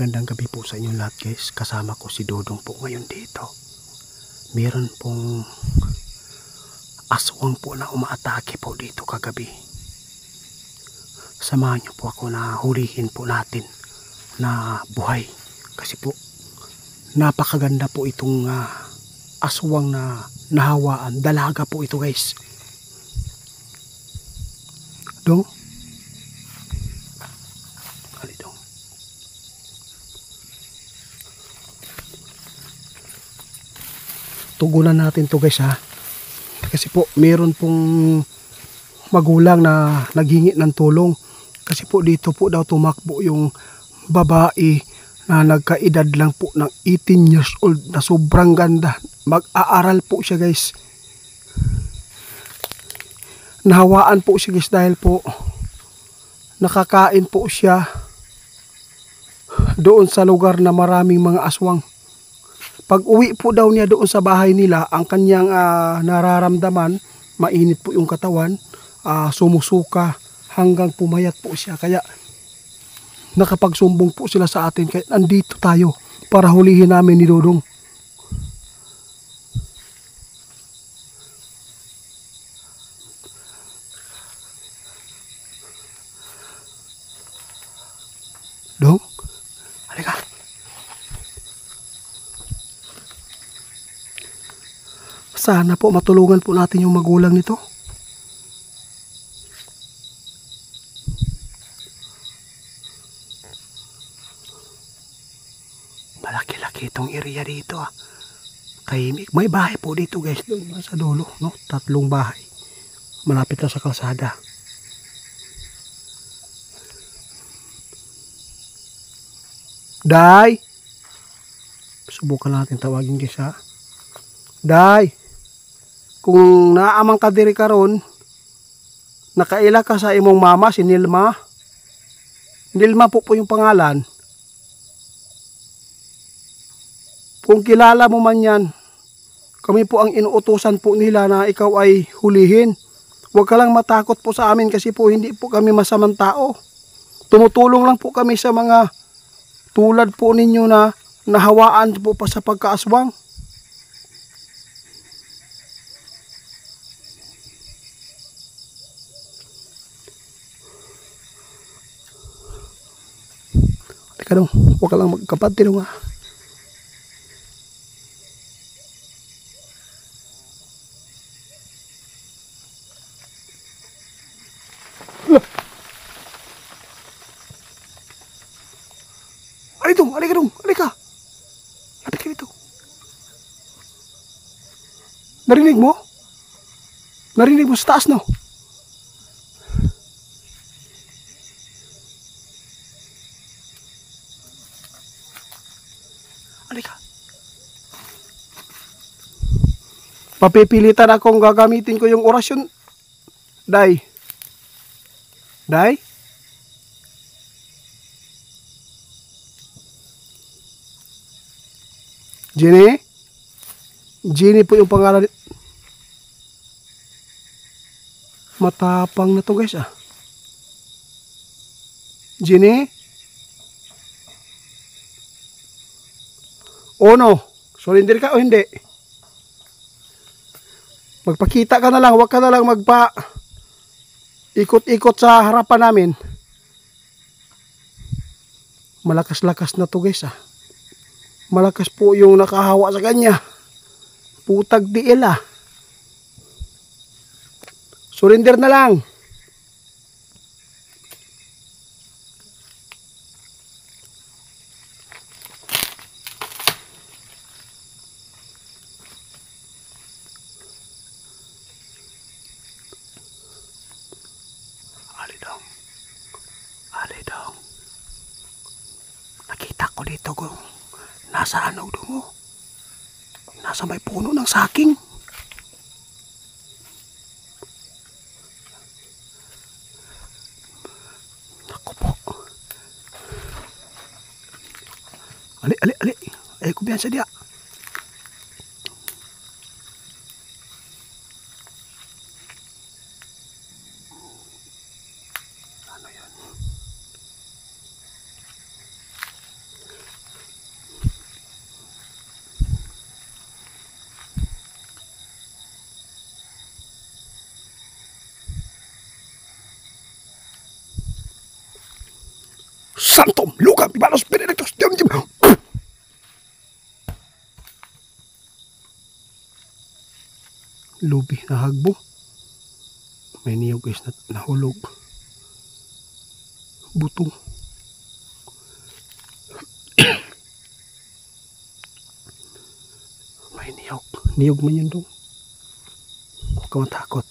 magandang gabi po sa inyong lahat guys. Kasama ko si Dodong po ngayon dito. Meron pong aswang po na umaatake po dito kagabi. Samahan niyo po ako na hulihin po natin na buhay. Kasi po napakaganda po itong aswang na nahawaan. Dalaga po ito guys. Dong. Tugunan natin to guys ha. Kasi po meron pong magulang na naghingi ng tulong. Kasi po dito po daw tumakbo yung babae na nagkaedad lang po ng 18 years old na sobrang ganda. Mag-aaral po siya guys. Nahawaan po siya guys dahil po nakakain po siya doon sa lugar na maraming mga aswang. Pag uwi po daw niya doon sa bahay nila, ang kanyang nararamdaman, mainit po yung katawan, sumusuka hanggang pumayat po siya. Kaya nakapagsumbong po sila sa atin, kaya andito tayo para hulihin namin ni Dodong. Dong, halika. Sana po matulungan po natin yung magulang nito. Malaki-laki itong area dito ah. Tahimik. May bahay po dito guys doon sa dulo, no? 3 bahay. Malapit na sa kalsada. Day! Subukan natin tawagin guys ha. Day! Kung naamang ka diri karon, nakaila ka sa imong mama, si Nilma. Nilma po yung pangalan. Kung kilala mo man yan, kami po ang inuutusan po nila na ikaw ay hulihin. Huwag ka lang matakot po sa amin kasi po hindi po kami masamang tao. Tumutulong lang po kami sa mga tulad po ninyo na nahawaan po pa sa pagkaaswang. Teka dong, huwag ka lang magkapatid nga. Halika dong, halika dong, halika. Lapit ka dito. Narinig mo? Narinig mo sa taas no? Halika. Papipilitan akong gagamitin ko yung orasyon. Day. Day? Jenny? Jenny po yung pangalan. Matapang na to guys ah. Jenny? O no? Surrender ka o hindi? Magpakita ka na lang. Huwag ka na lang magpa ikot-ikot sa harapan namin. Malakas-lakas na to guys ah. Malakas po yung nakahawa sa kanya. Putag diil ah. Surrender na lang. Alidong. Alidong. Nakita ko dito kung nasa ano mo? Nasa may puno ng saking. Naku po. Ali, ali, ali. Ay, kumpiyansa dia. Ano yan? Santum Luca Pibalos Benedictus Deum. Lubi na hagbo. May niyog guys na nahulog. Butong. May niyog. Niyog man yun dong. Huwag ka matakot.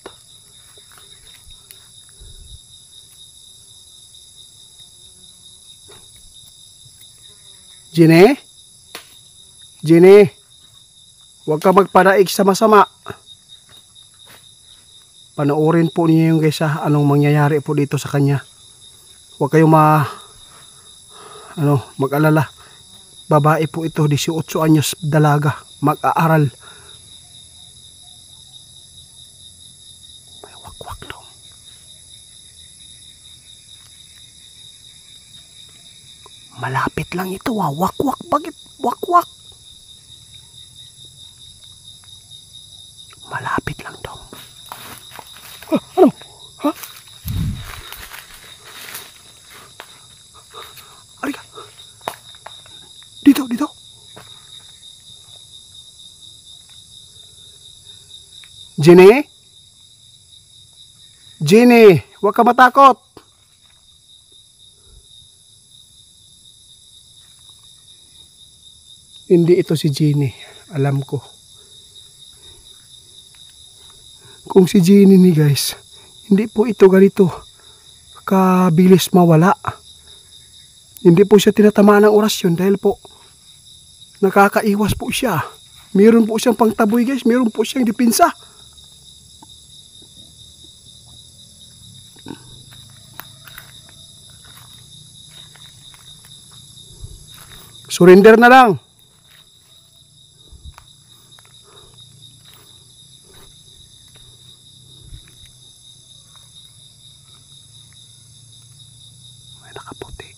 Jenny? Jenny? Huwag ka magpadaig sa masama. Panoorin po niyo yung guys anong mangyayari po dito sa kanya. Huwag kayo mag-alala. Babae po ito, 18 anyos, dalaga, mag-aaral. May wakwak daw. Malapit lang ito wakwak, bakit wakwak? Malapit lang daw. Ano? Ha? Halika. Dito. Jenny? Jenny, huwag ka matakot. Hindi ito si Jenny. Alam ko. Kung si Jenny ni guys, hindi po ito ganito kabilis mawala. Hindi po siya tinatamaan ng orasyon dahil po nakakaiwas po siya. Meron po siyang pangtaboy guys, meron po siyang dipinsa. Surrender na lang. Nakaputi.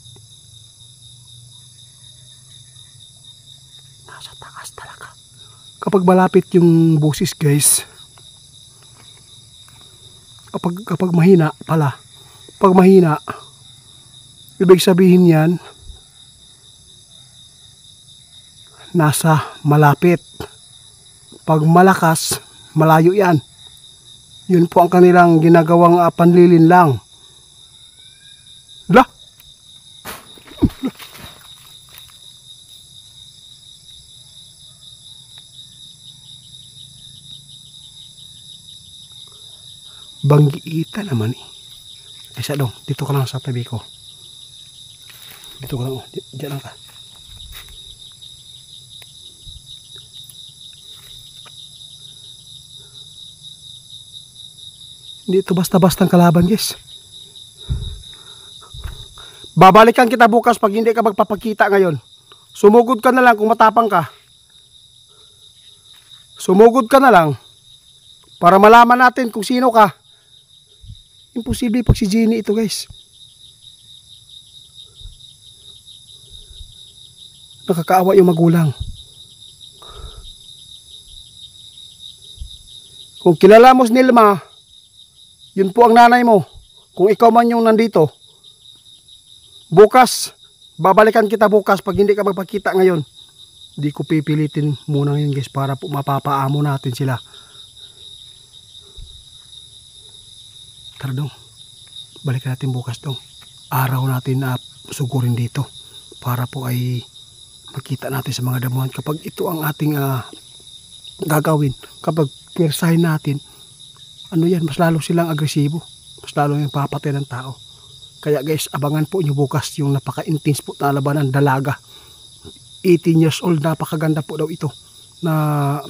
Nasa taas talaga. Kapag malapit yung boses guys, kapag mahina pala, pag mahina, ibig sabihin yan, nasa malapit. Pag malakas, malayo yan. Yun po ang kanilang ginagawang panlilin lang. Lah! Banggiita naman eh. Isa dong, dito ka lang sa tabi ko. Dito ka lang, diyan lang ka. Hindi ito basta-bastang kalaban guys. Babalikan kita bukas pag hindi ka magpapakita ngayon. Sumugod ka na lang kung matapang ka. Sumugod ka na lang para malaman natin kung sino ka. Imposible pag si Jenny ito guys. Nakakaawa yung magulang. Kung kilala mo si Nilma, yun po ang nanay mo. Kung ikaw man yung nandito, bukas, babalikan kita bukas pag hindi ka magpakita ngayon. Hindi ko pipilitin muna yun guys para po mapapaamo natin sila. Tara dong, balikan natin bukas dong. Araw natin na sugurin dito para po ay makita natin sa mga damuhan. Kapag ito ang ating gagawin, kapag pwersahin natin, ano yan, mas lalo silang agresibo, mas lalo yung papatay ng tao. Kaya guys, abangan po nyo bukas yung napaka-intense po na labanan, dalaga. 18 years old, napakaganda po daw ito na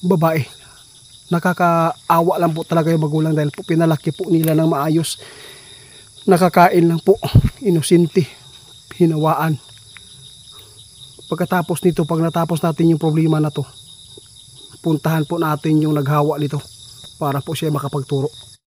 babae. Nakakaawa lang po talaga yung magulang dahil po pinalaki po nila ng maayos. Nakakain lang po, inosente, hinawaan. Pagkatapos nito, pag natapos natin yung problema na to, puntahan po natin yung naghawa nito para po siya makapagturo.